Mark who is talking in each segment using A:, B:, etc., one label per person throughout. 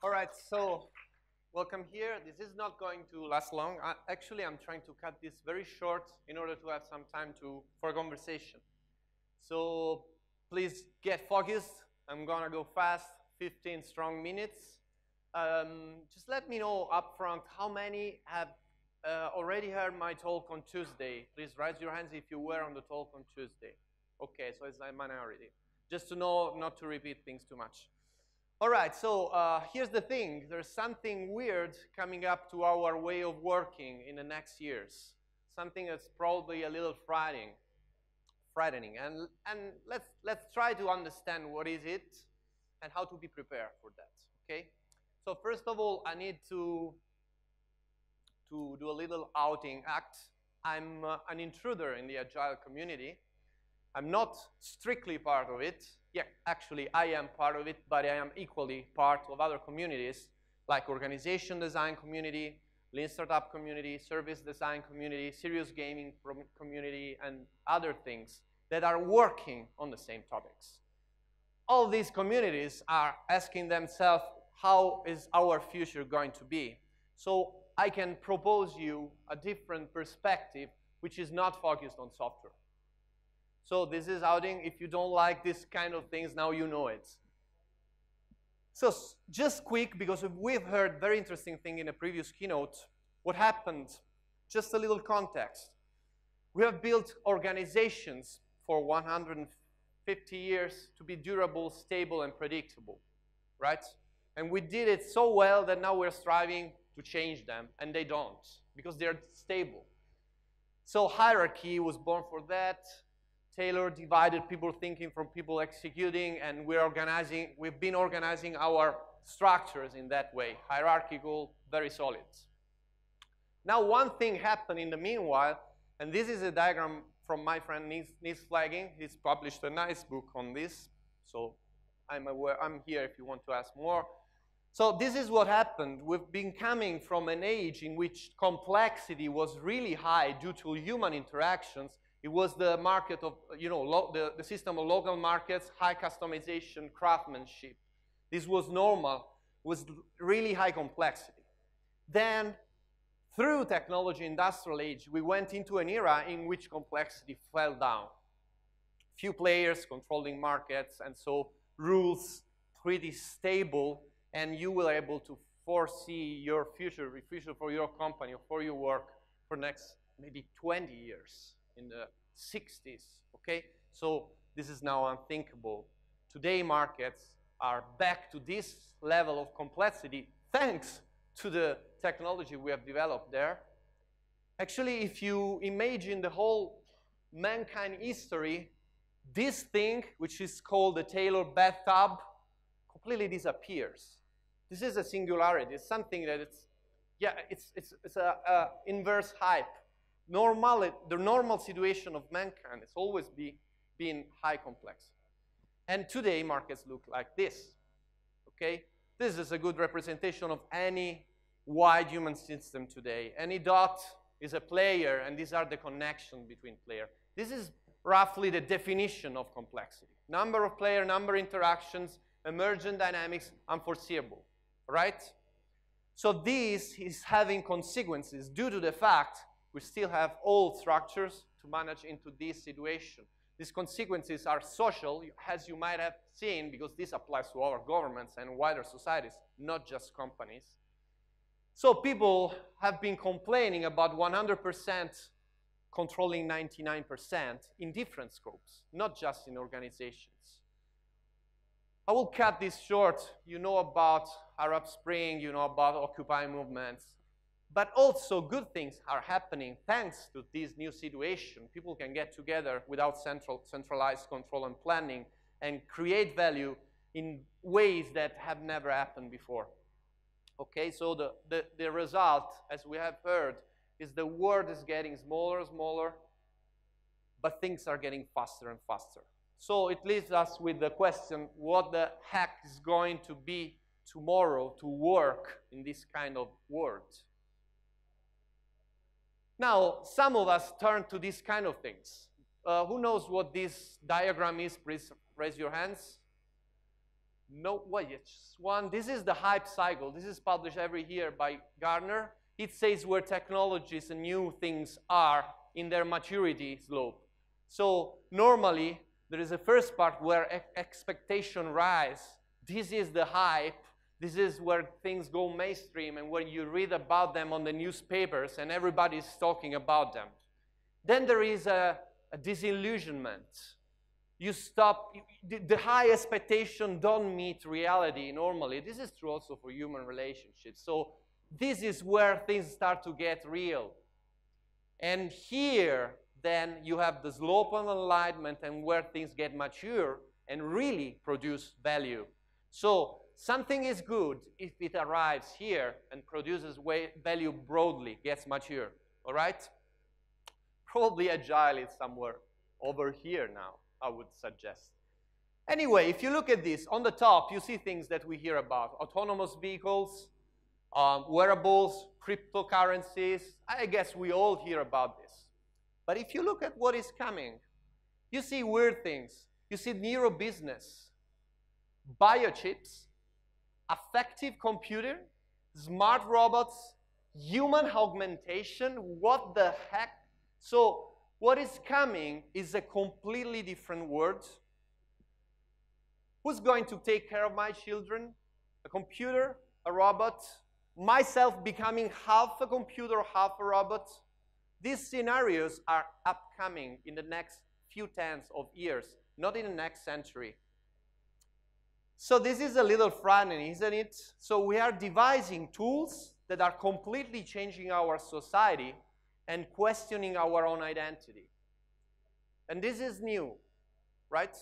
A: All right, so welcome here. This is not going to last long. Actually, I'm trying to cut this very short in order to have some time for conversation. So please get focused. I'm gonna go fast, 15 strong minutes. Just let me know up front how many have already heard my talk on Tuesday. Please raise your hands if you were on the talk on Tuesday. Okay, so it's a minority. Just to know not to repeat things too much. All right, so here's the thing. There's something weird coming up to our way of working in the next years. Something that's probably a little frightening. And let's try to understand what is it and how to be prepared for that, okay? So first of all, I need to do a little outing act. I'm an intruder in the Agile community. I'm not strictly part of it. Yeah, actually, I am part of it, but I am equally part of other communities like organization design community, lean startup community, service design community, serious gaming community, and other things that are working on the same topics. All these communities are asking themselves, how is our future going to be? So I can propose you a different perspective which is not focused on software. So this is outing. If you don't like this kind of things, now you know it. So just quick, because we've heard very interesting thing in a previous keynote. What happened? Just a little context. We have built organizations for 150 years to be durable, stable, and predictable, right? And we did it so well that now we're striving to change them, and they don't, because they're stable. So hierarchy was born for that. Taylor divided people thinking from people executing, and we've been organizing our structures in that way, hierarchical, very solid. Now one thing happened in the meanwhile, and this is a diagram from my friend Nils Flagging. He's published a nice book on this, so I'm here if you want to ask more. So this is what happened. We've been coming from an age in which complexity was really high due to human interactions. It was the market of, the system of local markets, high customization, craftsmanship. This was normal, was really high complexity. Then, through technology industrial age, we went into an era in which complexity fell down. Few players controlling markets, and so rules pretty stable, and you were able to foresee your future for your company or for your work for next maybe 20 years. In the 60s, okay? So this is now unthinkable. Today, markets are back to this level of complexity thanks to the technology we have developed there. Actually, if you imagine the whole mankind history, this thing, which is called the Taylor bathtub, completely disappears. This is a singularity. It's something that it's a inverse hype. The normal situation of mankind has always been high complexity. And today, markets look like this, okay? This is a good representation of any wide human system today. Any dot is a player, and these are the connections between players. This is roughly the definition of complexity. Number of players, number of interactions, emergent dynamics, unforeseeable, right? So this is having consequences due to the fact we still have old structures to manage into this situation. These consequences are social, as you might have seen, because this applies to our governments and wider societies, not just companies. So people have been complaining about 100% controlling 99% in different scopes, not just in organizations. I will cut this short. You know about Arab Spring, you know about Occupy movements. But also good things are happening thanks to this new situation. People can get together without centralized control and planning and create value in ways that have never happened before. Okay, so the result, as we have heard, is the world is getting smaller and smaller, but things are getting faster and faster. So it leaves us with the question, what the heck is going to be tomorrow to work in this kind of world? Now, some of us turn to these kind of things. Who knows what this diagram is? Please raise your hands. No, well, yes, one. This is the hype cycle. This is published every year by Gartner. It says where technologies and new things are in their maturity slope. So normally, there is a first part where expectation rise. This is the hype. This is where things go mainstream and where you read about them on the newspapers and everybody's talking about them. Then there is a disillusionment. You stop, the high expectation don't meet reality normally. This is true also for human relationships. So this is where things start to get real. And here, then, you have the slope of enlightenment and where things get mature and really produce value. So something is good if it arrives here and produces value broadly, gets mature, all right? Probably agile is somewhere over here now, I would suggest. Anyway, if you look at this, on the top, you see things that we hear about. Autonomous vehicles, wearables, cryptocurrencies. I guess we all hear about this. But if you look at what is coming, you see weird things. You see neurobusiness, biochips, affective computer, smart robots, human augmentation. What the heck? So what is coming is a completely different world. Who's going to take care of my children? A computer? A robot? Myself becoming half a computer, half a robot? These scenarios are upcoming in the next few tens of years, not in the next century. So this is a little frightening, isn't it? So we are devising tools that are completely changing our society and questioning our own identity. And this is new, right?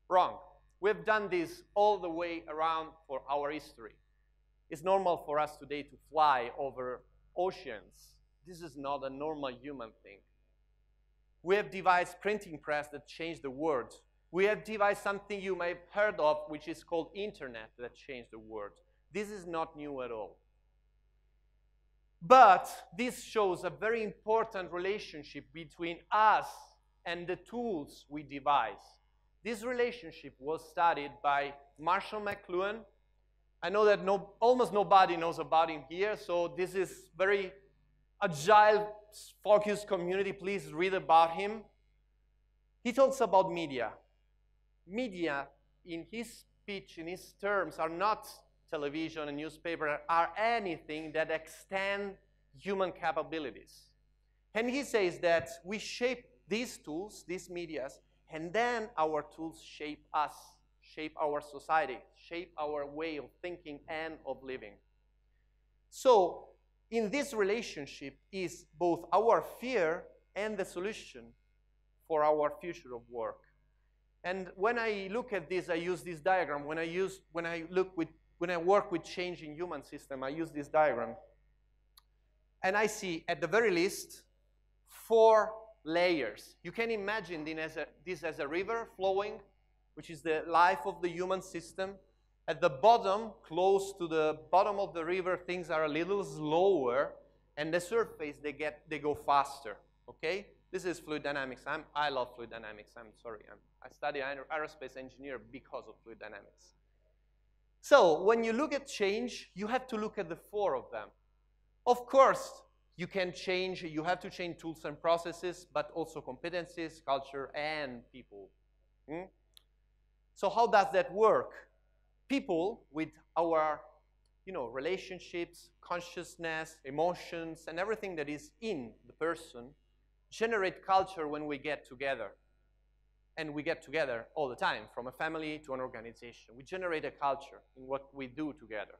A: Wrong. We've done this all the way around for our history. It's normal for us today to fly over oceans. This is not a normal human thing. We have devised printing press that changed the world. We have devised something you may have heard of, which is called internet, that changed the world. This is not new at all. But this shows a very important relationship between us and the tools we devise. This relationship was studied by Marshall McLuhan. I know that almost nobody knows about him here, so this is very agile, focused community. Please read about him. He talks about media. Media, in his speech, in his terms, are not television and newspaper, are anything that extend human capabilities. And he says that we shape these tools, these medias, and then our tools shape us, shape our society, shape our way of thinking and of living. So, in this relationship is both our fear and the solution for our future of work. And when I look at this, I use this diagram. When I work with change in human system, I use this diagram. And I see, at the very least, 4 layers. You can imagine this as a river flowing, which is the life of the human system. At the bottom, close to the bottom of the river, things are a little slower, and the surface, they go faster, okay? This is fluid dynamics. I love fluid dynamics. I'm sorry. I study aerospace engineer because of fluid dynamics. So when you look at change, you have to look at the 4 of them. Of course, you can change, you have to change tools and processes, but also competencies, culture, and people. So how does that work? People with our, relationships, consciousness, emotions, and everything that is in the person generate culture when we get together. And we get together all the time, from a family to an organization. We generate a culture in what we do together.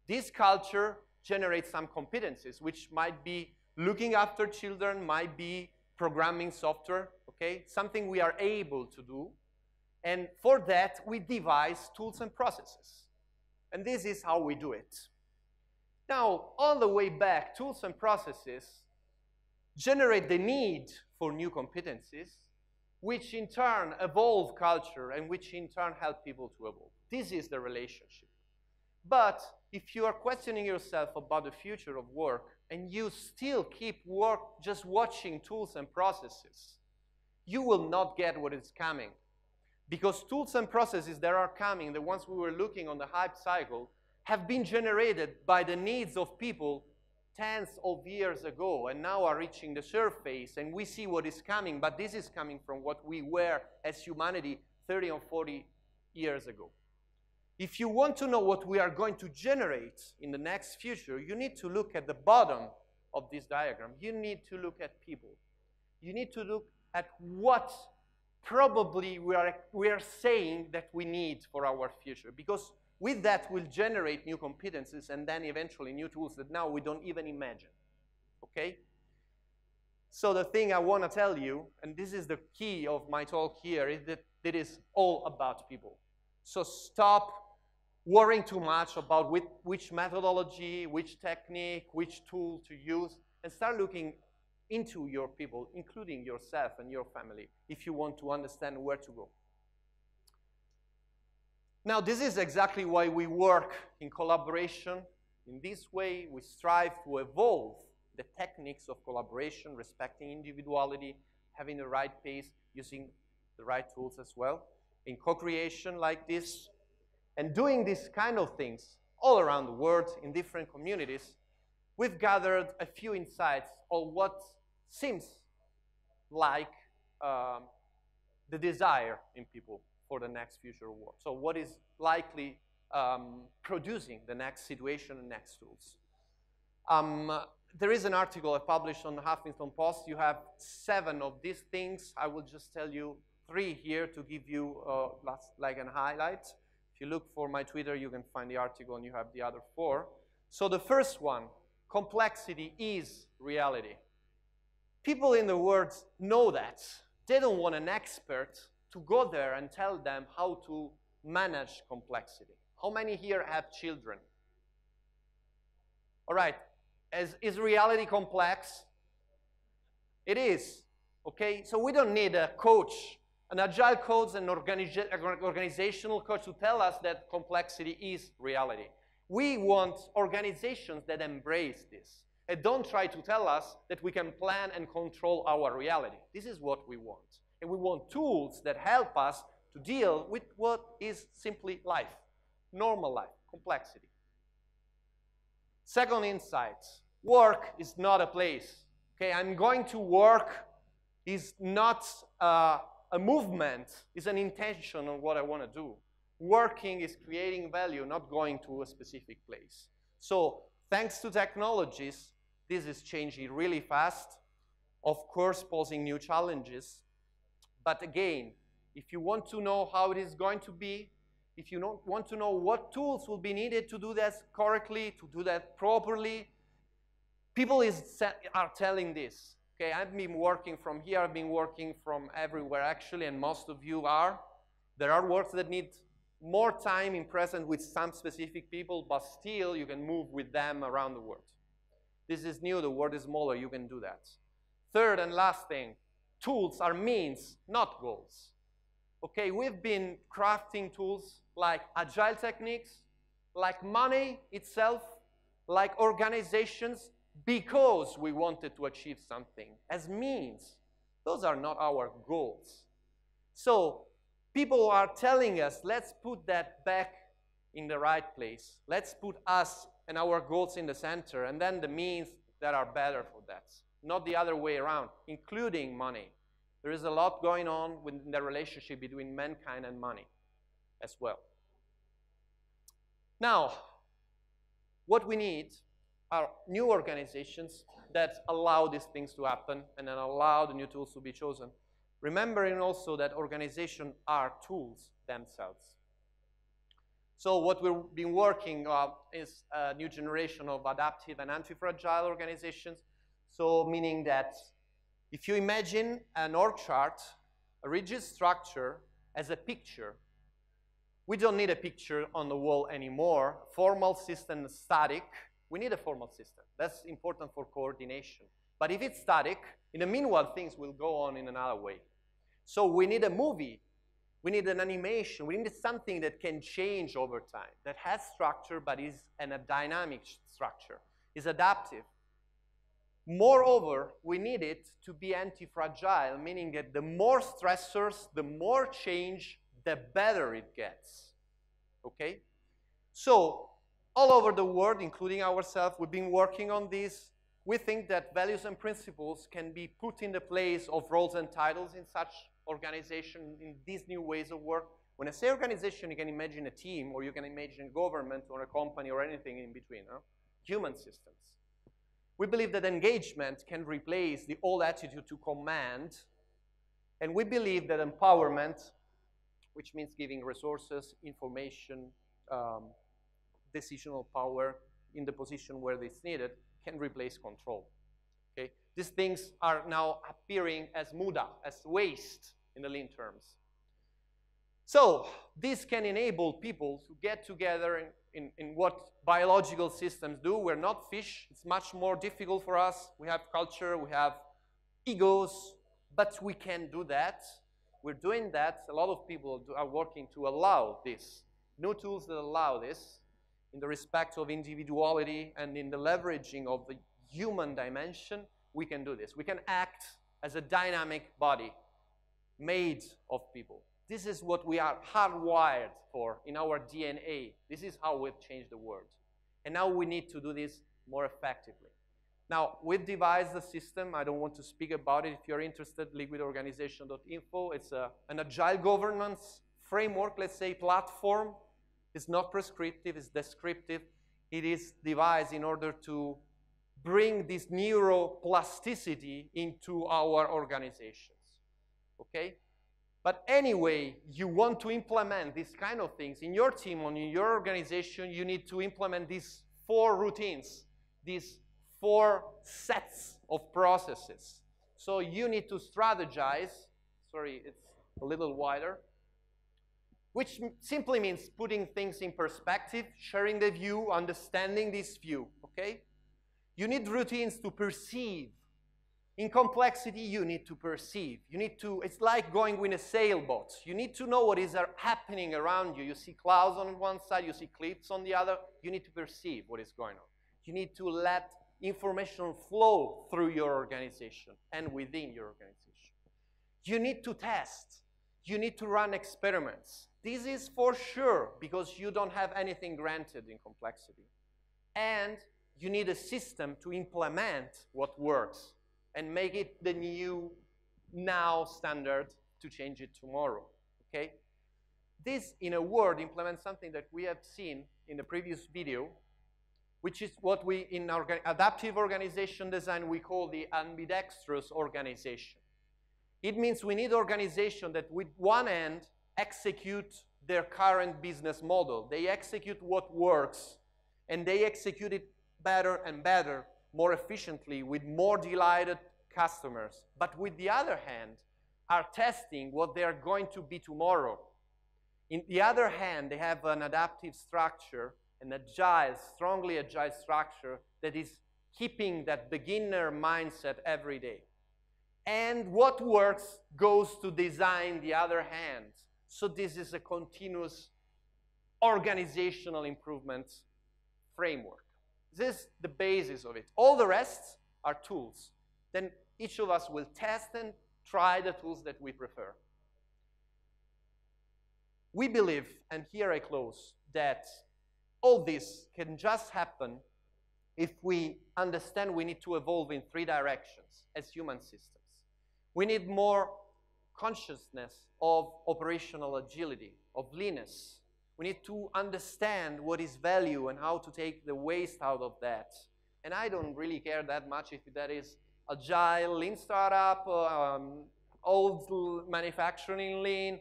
A: This culture generates some competencies, which might be looking after children, might be programming software, okay? Something we are able to do. And for that, we devise tools and processes. And this is how we do it. Now, on the way back, tools and processes generate the need for new competencies, which in turn evolve culture and which in turn help people to evolve. This is the relationship. But if you are questioning yourself about the future of work and you still keep just watching tools and processes, you will not get what is coming. Because tools and processes that are coming, the ones we were looking on the hype cycle, have been generated by the needs of people tens of years ago and now are reaching the surface, and we see what is coming, but this is coming from what we were as humanity 30 or 40 years ago. If you want to know what we are going to generate in the next future, you need to look at the bottom of this diagram. You need to look at people. You need to look at what probably we are saying that we need for our future, because with that we'll generate new competencies and then eventually new tools that now we don't even imagine, okay? So the thing I want to tell you, and this is the key of my talk here, is that it is all about people. So stop worrying too much about which methodology, which technique, which tool to use, and start looking into your people, including yourself and your family, if you want to understand where to go. Now, this is exactly why we work in collaboration. In this way, we strive to evolve the techniques of collaboration, respecting individuality, having the right pace, using the right tools as well, in co-creation like this, and doing these kind of things all around the world in different communities. We've gathered a few insights on what seems like the desire in people for the next future of work. So what is likely producing the next situation and next tools. There is an article I published on the Huffington Post. You have 7 of these things. I will just tell you 3 here to give you like a highlight. If you look for my Twitter, you can find the article and you have the other 4. So the first one, complexity is reality. People in the world know that. They don't want an expert to go there and tell them how to manage complexity. How many here have children? All right, is reality complex? It is, okay? So we don't need a coach, an agile coach, an organizational coach to tell us that complexity is reality. We want organizations that embrace this and don't try to tell us that we can plan and control our reality. This is what we want. And we want tools that help us to deal with what is simply life, normal life, complexity. Second insight, work is not a place. Okay, I'm going to work is not a movement, it's an intention of what I want to do. Working is creating value, not going to a specific place. So thanks to technologies, this is changing really fast, of course posing new challenges. But again, if you want to know how it is going to be, if you don't want to know what tools will be needed to do that correctly, to do that properly, people are telling this. Okay, I've been working from here, I've been working from everywhere actually, and most of you are. There are works that need more time in present with some specific people, but still you can move with them around the world. This is new, the world is smaller, you can do that. Third and last thing, tools are means, not goals. Okay, we've been crafting tools like agile techniques, like money itself, like organizations, because we wanted to achieve something as means. Those are not our goals. So people are telling us, let's put that back in the right place. Let's put us and our goals in the center, and then the means that are better for that. Not the other way around, including money. There is a lot going on with the relationship between mankind and money as well. Now, what we need are new organizations that allow these things to happen and then allow the new tools to be chosen. Remembering also that organizations are tools themselves. So what we've been working on is a new generation of adaptive and anti-fragile organizations. So meaning that if you imagine an org chart, a rigid structure as a picture, we don't need a picture on the wall anymore. Formal system is static. We need a formal system. That's important for coordination. But if it's static, in the meanwhile, things will go on in another way. So we need a movie. We need an animation. We need something that can change over time, that has structure but is in a dynamic structure, is adaptive. Moreover, we need it to be anti-fragile, meaning that the more stressors, the more change, the better it gets, okay? So, all over the world, including ourselves, we've been working on this. We think that values and principles can be put in the place of roles and titles in such organization, in these new ways of work. When I say organization, you can imagine a team, or you can imagine a government, or a company, or anything in between, huh? Human systems. We believe that engagement can replace the old attitude to command, and we believe that empowerment, which means giving resources, information, decisional power in the position where it's needed, can replace control. Okay? These things are now appearing as muda, as waste in the lean terms. So this can enable people to get together in what biological systems do. We're not fish. It's much more difficult for us. We have culture, we have egos, but we can do that. We're doing that. A lot of people are working to allow this. New tools that allow this in the respect of individuality and in the leveraging of the human dimension, we can do this. We can act as a dynamic body made of people. This is what we are hardwired for in our DNA. This is how we've changed the world. And now we need to do this more effectively. Now, we've devised a system. I don't want to speak about it. If you're interested, liquidorganization.info. It's an agile governance framework, let's say, platform. It's not prescriptive, it's descriptive. It is devised in order to bring this neuroplasticity into our organizations, okay? But anyway, you want to implement these kind of things in your team, or in your organization, you need to implement these 4 routines, these 4 sets of processes. So you need to strategize. Sorry, it's a little wider. Which simply means putting things in perspective, sharing the view, understanding this view, okay? You need routines to perceive. In complexity, you need to perceive. You need to, it's like going with a sailboat. You need to know what is happening around you. You see clouds on one side, you see cliffs on the other. You need to perceive what is going on. You need to let information flow through your organization and within your organization. You need to test. You need to run experiments. This is for sure because you don't have anything granted in complexity. And you need a system to implement what works and make it the new now standard to change it tomorrow, okay? This, in a word, implements something that we have seen in the previous video, which is what we, in our adaptive organization design, we call the ambidextrous organization. It means we need organization that with one end execute their current business model. They execute what works, and they execute it better and better, more efficiently, with more delighted customers. But with the other hand, are testing what they are going to be tomorrow. In the other hand, they have an adaptive structure, an agile, strongly agile structure that is keeping that beginner mindset every day. And what works goes to design the other hand. So this is a continuous organizational improvement framework. This is the basis of it. All the rest are tools. Then each of us will test and try the tools that we prefer. We believe, and here I close, that all this can just happen if we understand we need to evolve in 3 directions as human systems. We need more consciousness of operational agility, of leanness. We need to understand what is value and how to take the waste out of that. And I don't really care that much if that is agile, lean startup, old manufacturing lean.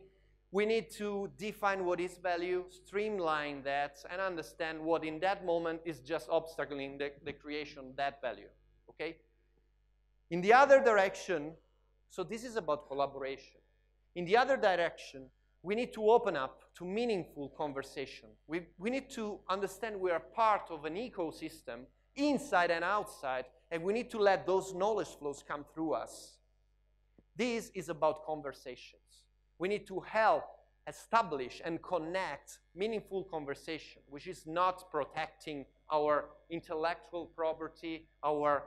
A: We need to define what is value, streamline that, and understand what in that moment is just obstacling the creation of that value, okay? In the other direction, so this is about collaboration. In the other direction, we need to open up to meaningful conversation. We need to understand we are part of an ecosystem, inside and outside, and we need to let those knowledge flows come through us. This is about conversations. We need to help establish and connect meaningful conversation, which is not protecting our intellectual property, our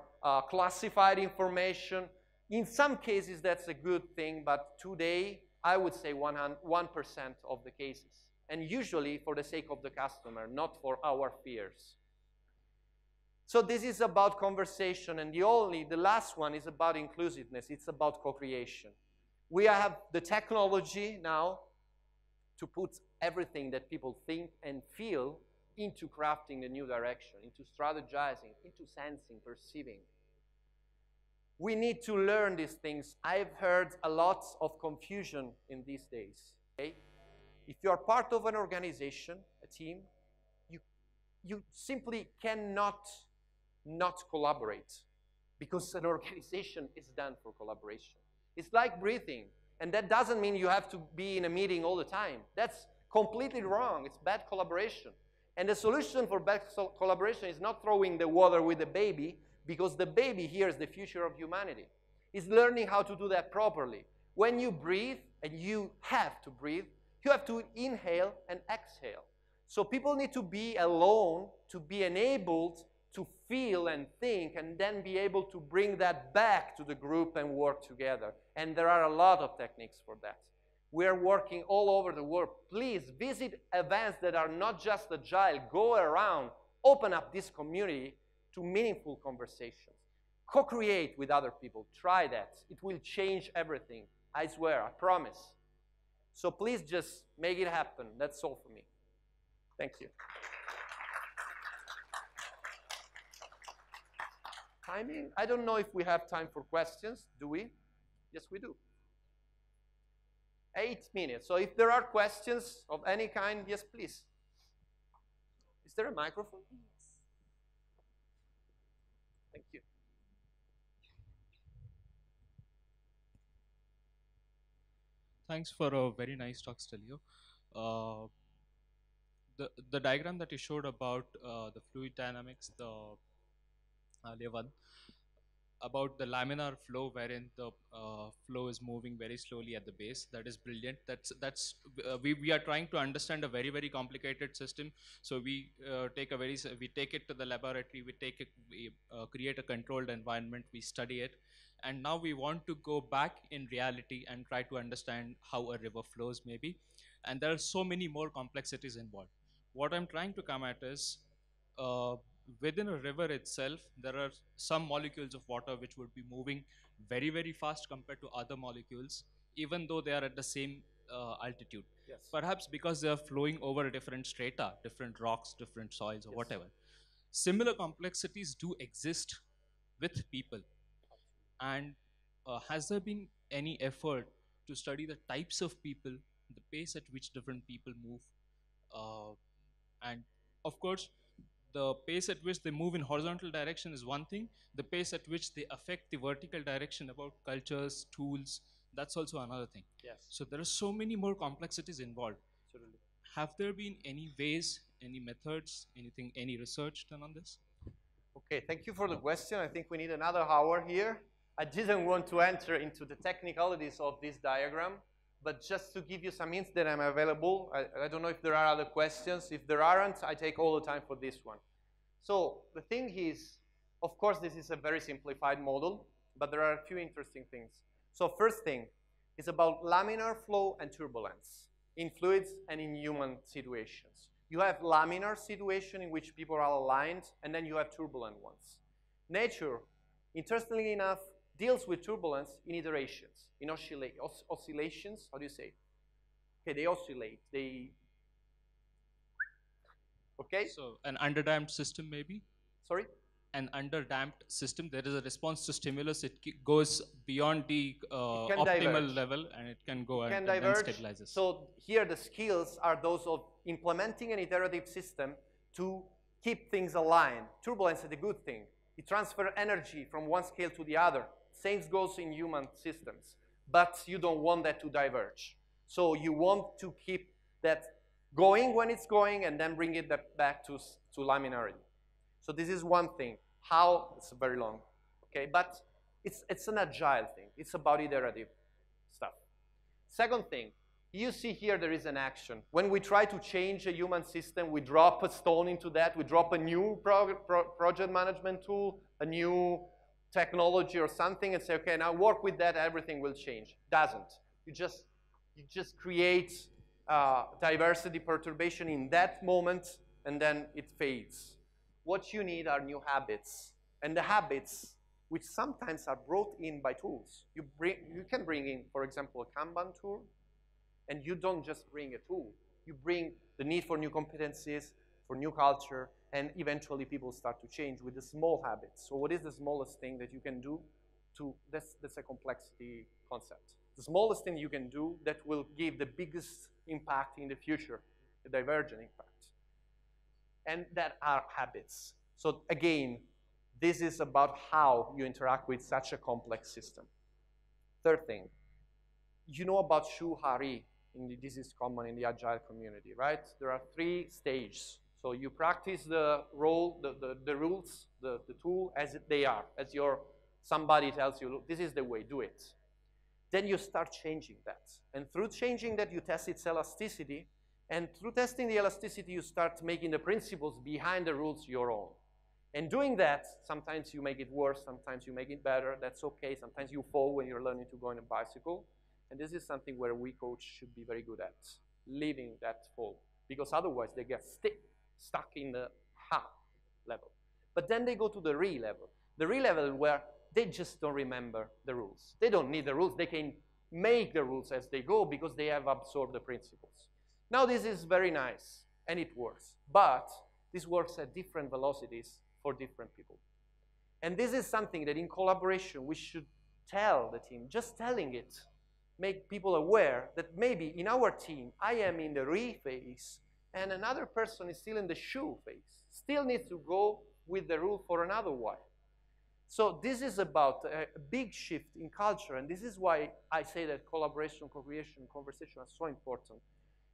A: classified information. In some cases, that's a good thing, but today, I would say 1% of the cases. And usually for the sake of the customer, not for our fears. So this is about conversation, and the last one is about inclusiveness. It's about co-creation. We have the technology now to put everything that people think and feel into crafting a new direction, into strategizing, into sensing, perceiving. We need to learn these things. I've heard a lot of confusion in these days. Okay? If you're part of an organization, a team, you simply cannot not collaborate, because an organization is done for collaboration. It's like breathing, and that doesn't mean you have to be in a meeting all the time. That's completely wrong. It's bad collaboration. And the solution for bad collaboration is not throwing the water with the baby, because the baby here is the future of humanity. It's learning how to do that properly. When you breathe, and you have to breathe, you have to inhale and exhale. So people need to be alone to be enabled to feel and think, and then be able to bring that back to the group and work together. And there are a lot of techniques for that. We are working all over the world. Please visit events that are not just agile. Go around, open up this community to meaningful conversations. Co-create with other people. Try that. It will change everything. I swear, I promise. So please just make it happen. That's all for me. Thank you. Timing? I don't know if we have time for questions. Do we? Yes, we do. 8 minutes. So if there are questions of any kind, yes, please. Is there a microphone? Yes. Thank you.
B: Thanks for a very nice talk, Stelio. The diagram that you showed about the fluid dynamics, the earlier one, about the laminar flow wherein the flow is moving very slowly at the base. That is brilliant. We are trying to understand a very, very complicated system. So we take it to the laboratory, we create a controlled environment, we study it, and now we want to go back in reality and try to understand how a river flows maybe. And there are so many more complexities involved. What I'm trying to come at is, within a river itself, there are some molecules of water which would be moving very, very fast compared to other molecules, even though they are at the same altitude.
A: Yes.
B: Perhaps because they are flowing over different strata, different rocks, different soils, or
A: Yes.
B: whatever. Similar complexities do exist with people. And has there been any effort to study the types of people, the pace at which different people move, and of course, the pace at which they move in horizontal direction is one thing. The pace at which they affect the vertical direction about cultures, tools, that's also another thing.
A: Yes.
B: So there are so many more complexities involved.
A: Absolutely.
B: Have there been any ways, any methods, anything, any research done on this?
A: Okay, thank you for the question. I think we need another hour here. I didn't want to enter into the technicalities of this diagram, but just to give you some hints that I'm available. I don't know if there are other questions. If there aren't, I take all the time for this one. So the thing is, of course, this is a very simplified model, but there are a few interesting things. So first thing is about laminar flow and turbulence in fluids and in human situations. You have laminar situation in which people are aligned, and then you have turbulent ones. Nature, interestingly enough, deals with turbulence in iterations, in oscillations. How do you say? Okay, they oscillate. Okay?
B: So an underdamped system maybe?
A: Sorry?
B: An underdamped system, there is a response to stimulus, it goes beyond the optimal
A: diverge.
B: level, and it can go and
A: then
B: stabilizes.
A: So here the skills are those of implementing an iterative system to keep things aligned. Turbulence is a good thing. It transfers energy from one scale to the other. Same goes in human systems. But you don't want that to diverge. So you want to keep that going when it's going and then bring it back to laminarity. So this is one thing. How? It's very long. Okay, but it's an agile thing. It's about iterative stuff. Second thing, you see here there is an action. When we try to change a human system, we drop a stone into that. We drop a new project management tool, a new technology or something, and say, okay, now work with that, everything will change. Doesn't. You just You just create diversity perturbation in that moment, and then it fades. What you need are new habits. And the habits, which sometimes are brought in by tools. You can bring in, for example, a Kanban tool, and you don't just bring a tool. You bring the need for new competencies, for new culture, and eventually people start to change with the small habits. So what is the smallest thing that you can do that's a complexity concept. The smallest thing you can do that will give the biggest impact in the future, the divergent impact. And that are habits. So again, this is about how you interact with such a complex system. Third thing, you know about Shu Hari. This is common in the Agile community, right? There are 3 stages. So you practice the role, the rules, the tool as they are, as somebody tells you, look, this is the way, do it. Then you start changing that. And through changing that, you test its elasticity. And through testing the elasticity, you start making the principles behind the rules your own. And doing that, sometimes you make it worse, sometimes you make it better. That's okay. Sometimes you fall when you're learning to go on a bicycle. And this is something where we coach should be very good at, leaving that fall. Because otherwise, they get stuck in the ha level. But then they go to the re level. The re level where they just don't remember the rules. They don't need the rules. They can make the rules as they go because they have absorbed the principles. Now, this is very nice, and it works. But this works at different velocities for different people. And this is something that in collaboration we should tell the team. Just telling it, make people aware that maybe in our team, I am in the re phase, and another person is still in the shu phase. Still needs to go with the rule for another while. So this is about a big shift in culture, and this is why I say that collaboration, co-creation, conversation are so important.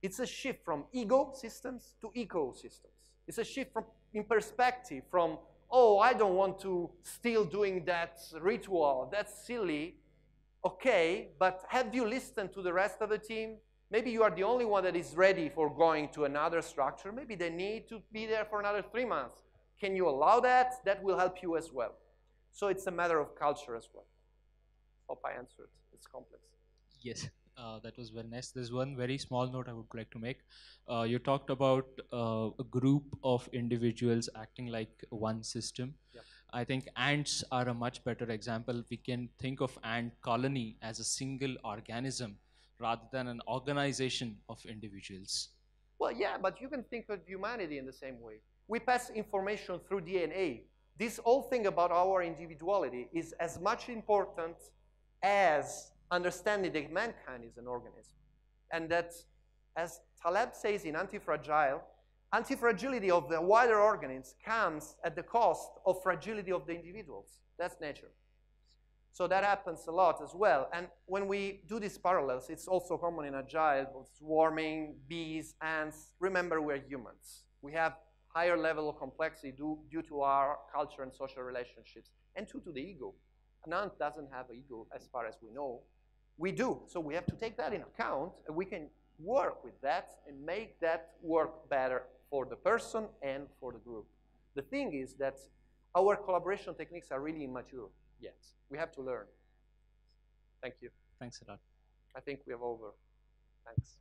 A: It's a shift from ego systems to ecosystems. It's a shift in perspective from, oh, I don't want to still doing that ritual, that's silly. Okay, but have you listened to the rest of the team? Maybe you are the only one that is ready for going to another structure. Maybe they need to be there for another 3 months. Can you allow that? That will help you as well. So it's a matter of culture as well. Hope I answered. It's complex.
B: Yes, that was very nice. There's one very small note I would like to make. You talked about a group of individuals acting like one system.
A: Yep.
B: I think ants are a much better example. We can think of ant colony as a single organism rather than an organization of individuals.
A: Well, yeah, but you can think of humanity in the same way. We pass information through DNA. This whole thing about our individuality is as much important as understanding that mankind is an organism. And that, as Taleb says in Anti-Fragile, anti-fragility of the wider organisms comes at the cost of fragility of the individuals. That's nature. So that happens a lot as well. And when we do these parallels, it's also common in Agile, swarming, bees, ants. Remember, we're humans. We have higher level of complexity due to our culture and social relationships, and due to the ego. An ant doesn't have an ego as far as we know. We do, so we have to take that in account, and we can work with that and make that work better for the person and for the group. The thing is that our collaboration techniques are really immature yet. We have to learn. Thank you.
B: Thanks a lot.
A: I think we have over. Thanks.